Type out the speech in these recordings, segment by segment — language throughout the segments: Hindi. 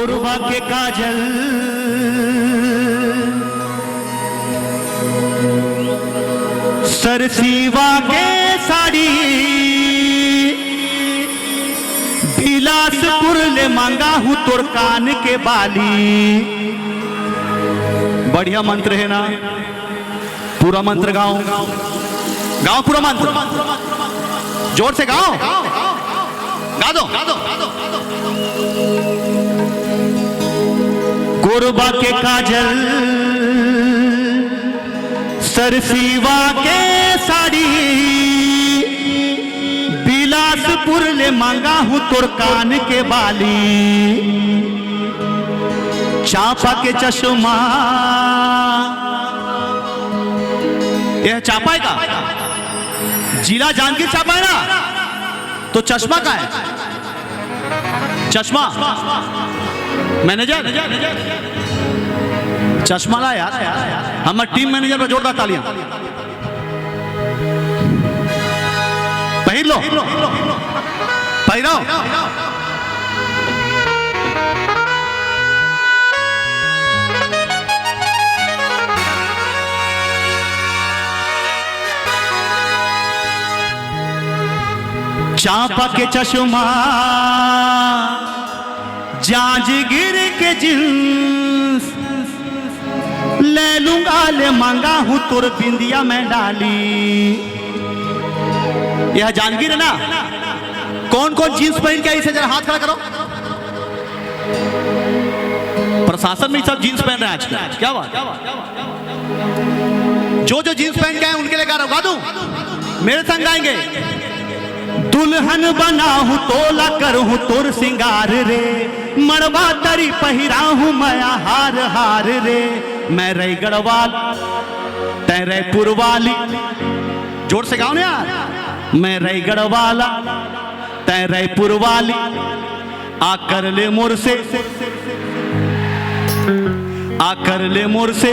गोरबा के काजल सरसीवा के साड़ी बिलासपुर ले मांगा हूं तोर कान के बाली। बढ़िया मंत्र है ना? पूरा मंत्र गाओ, गाओ पूरा मंत्र, जोर से गाओ, गा दो, गा दो, गा दो। गोरबा के काजल सरसीवा के साड़ी बिलासपुर ले मांगा हूं तोर कान के बाली। चापा के चश्मा, यह चापा है का? जिला जांजगीर चापा है ना? तो चश्मा का है? चश्मा मैनेजर चश्मा ला यार, हमारे टीम मैनेजर पर जोरदार तालियां। पहिर लो, पहिरो। चापा के चश्मा जांजगीर के जींस ले लूंगा, ले मांगा हूं तुर बिंदिया में डाली। यह जांजगीर है ना? कौन कौन जींस पहन के इसे जरा हाथ खड़ा करो। प्रशासन में सब जींस पहन रहे हैं आजकल, क्या बात? जो जो जींस पहन के आए उनके लिए गा दूं, मेरे संग गाएंगे। दुल्हन बना हूं तोला करूं तोर सिंगार रे, मड़वा तरी पहिरा हूं मया हार हार रे। मैं रायगढ़ वाल तै रायपुर वाली, जोर से गाओ ना यार। मैं रायगढ़ वाला तै रायपुर वाली, आकर ले मोर से, आकर ले मोर से।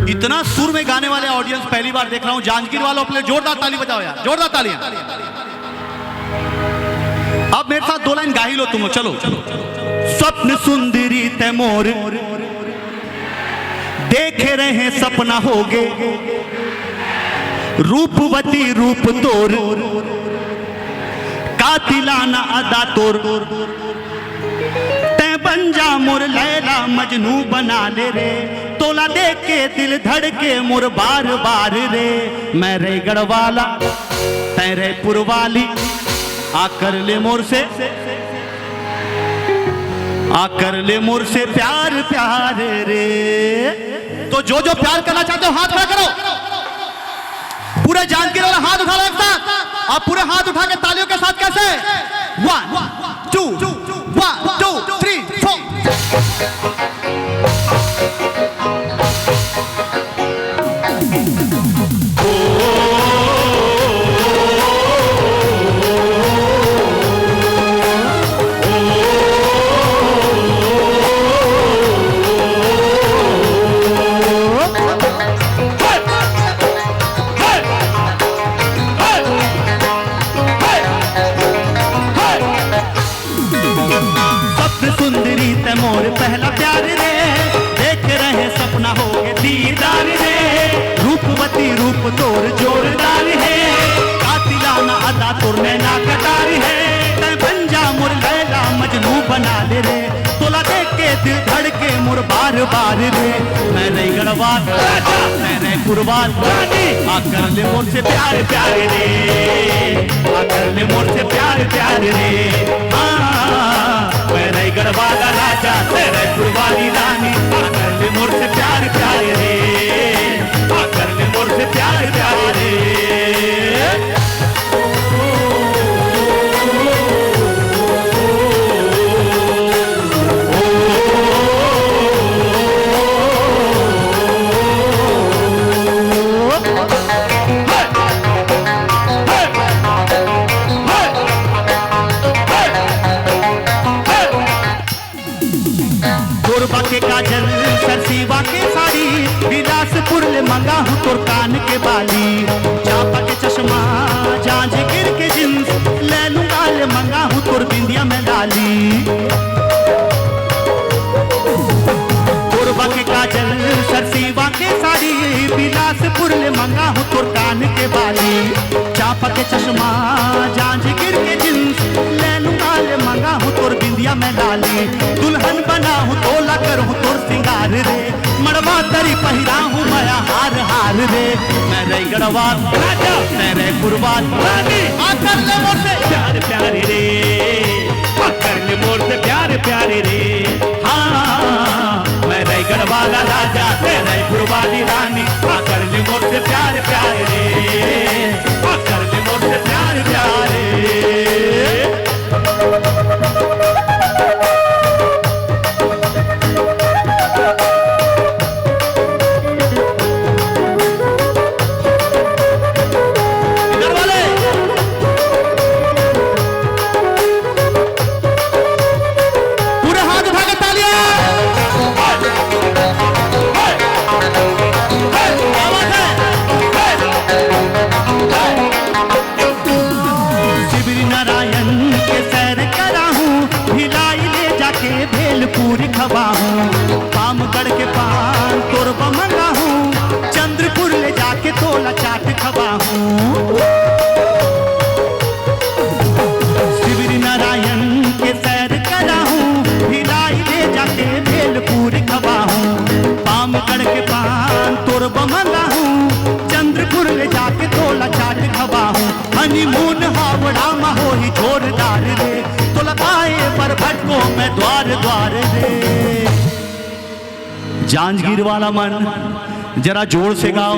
इतना सुर में गाने वाले ऑडियंस पहली बार देख रहा हूं। जांजगीर वालों अपने जोरदार ताली बजाओ यार, जोरदार तालियां। अब मेरे साथ दो लाइन गा ही लो तुम, चलो। स्वप्न सुंदरी तैमोर देखे रहे सपना होगे, रूपवती रूप तोर कातिलाना अदा तोर। तै बन जा मोर लैला मजनू बना ले रे, तोला देख के दिल धड़के मोर बार बार रे। मैं रायगढ़ वाला तै रायपुर वाली, आकर ले मोर से, आकर ले मोर से प्यार प्यार रे। तो जो जो प्यार करना चाहते हो हाथ खड़ा करो। पूरे जांजगीर वाला हाथ उठा लो एक साथ। आप पूरे हाथ उठा के तालियों के साथ कैसे? 1 2 1 2 3 4। सुंदरी तैमोर पहला प्यार रे, देख रहे सपना हो गए दीदार रे। रूपवती रूप तोर जोरदार है, कातिलाना अदा तोर नैना कटार है। तै बन जा मोर लैला मजनू बना ले रे, तोला देख के दिल धड़के मोर बार बार रे। मैं रायगढ़ वाल मैं रायपुर वाल, आकर ले मोर से प्यार प्यार रे, आकर ले मोर से प्यार प्यार रे। मैं रायगढ़ वाला राजा तै रायपुर वाली रानी, आकर ले मोर से प्यार प्यार रे, आकर ले मोर से प्यार प्यार रे। गोरबा के काजल सरसीवा के साड़ी बिलासपुर ले मंगा हूं तोर कान के बाली। चापा के चश्मा जांजगीर के जींस चंद्रपुर ले मंगा हूँ तोर कान के बाली, चापा के चश्मा जांजगीर के जींस ले लूंगा ले मंगा हूँ तोर बिंदिया में लाली, दुल्हन बना हूँ तोला कर हूँ तोर सिंगार रे, मड़वा तरी पहिरा हूँ माया हार हार रे, मैं रायगढ़वाल राजा मैं रायपुरवाल रानी, आकर ले मोर से प्यार प्यारे रे, आकर ले मोर से प्यार प्यारे रे, हाँ मैं रायगढ़ वाला राजा मैं रायपुर वाली रानी, आकर ले मोर से प्यार प्यारे रे, आकर ले मोर से प्यार प्यारे। भेलपुरी खवा हूँ पामगढ़ के पान तोरबा मंगा हूँ, चंद्रपुर ले जाके तोला चाट खवा हूँ, शिवरी नारायण के सैर करा हूँ, भिलाई ले जाके भेलपुरी खवा हूँ, पामगढ़ के पान तोरबा मंगा हूँ, चंद्रपुर ले जाके तोला चाट खवा हूँ, हनीमून हावड़ा मा हो ही जोरदार रे, तो लगाए पर भटको मैं द्वार द्वार रे। जांजगीर वाला मन जरा जोर से गाओ,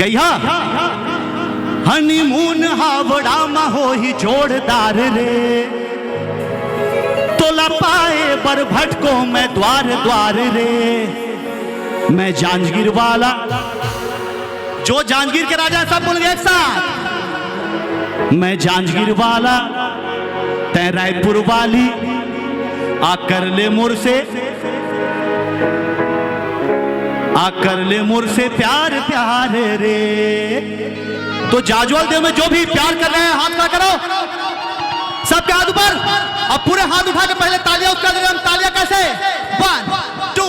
गैया हनीमून हावड़ा मा हो ही जोरदार रे, तो लपाए पर भटको मैं द्वार द्वार रे, मैं जांजगीर वाला, जो जांजगीर के राजा सब बोल गए एक साथ, मैं जांजगीर वाला तै रायपुर वाली, आकर ले मोर से प्यार प्यार रे। तो जाजवाल देव में जो भी प्यार कर रहे हैं हाथ खड़ा करो, सबके हाथ ऊपर, अब पूरे हाथ उठा के पहले तालियां उसका देंगे हम, तालियां कैसे 1 2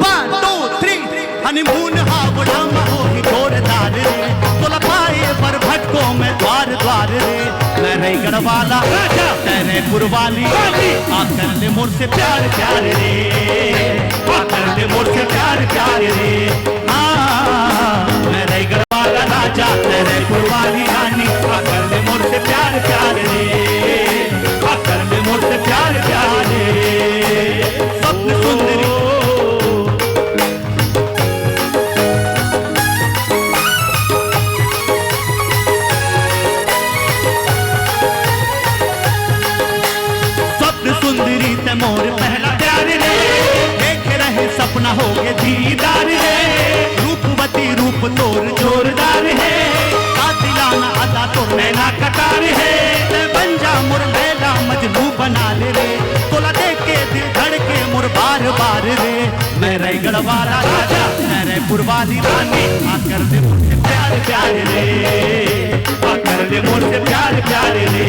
1 2 3, हनीमून हावड़ा मा हो ही जोरदार रे, तो लपाए पर भटको मैं द्वार द्वार रे, मैं रायगढ़ वाला राजा मैं रायपुर वाली, आकर ले मोर से प्यार प्यार रे, आकर ले मोर से प्यार प्यार रे, हाँ मैं रायगढ़ वाला राजा मैं रायपुर वाली रानी, आकर ले मोर से प्यार प्यार रे, आकर ले मोर से प्यार प्यार रे। स्वप्न सुंदरी सुंदरी ते मोर पहला प्यार रे, देख रहे सपना हो गए दीदार रे, रूपवती रूप तोर जोरदार है, कातिलाना अदा तोर नैना कटार है, ते बन जा मोर लैला मजनू बना ले रे, तोला देख के दिल धड़के मोर बार बार रे, मैं रायगढ़ वाला राजा मैं रायपुर वाली रानी, आकर दे मोर से प्यार प्यार रे, आकर दे मोर से प्यार प्यार रे,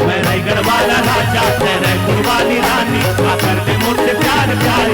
मैं रायगढ़ वाला राजा मैं रायपुर वाली रानी, आकर दे मोर से प्यार प्यार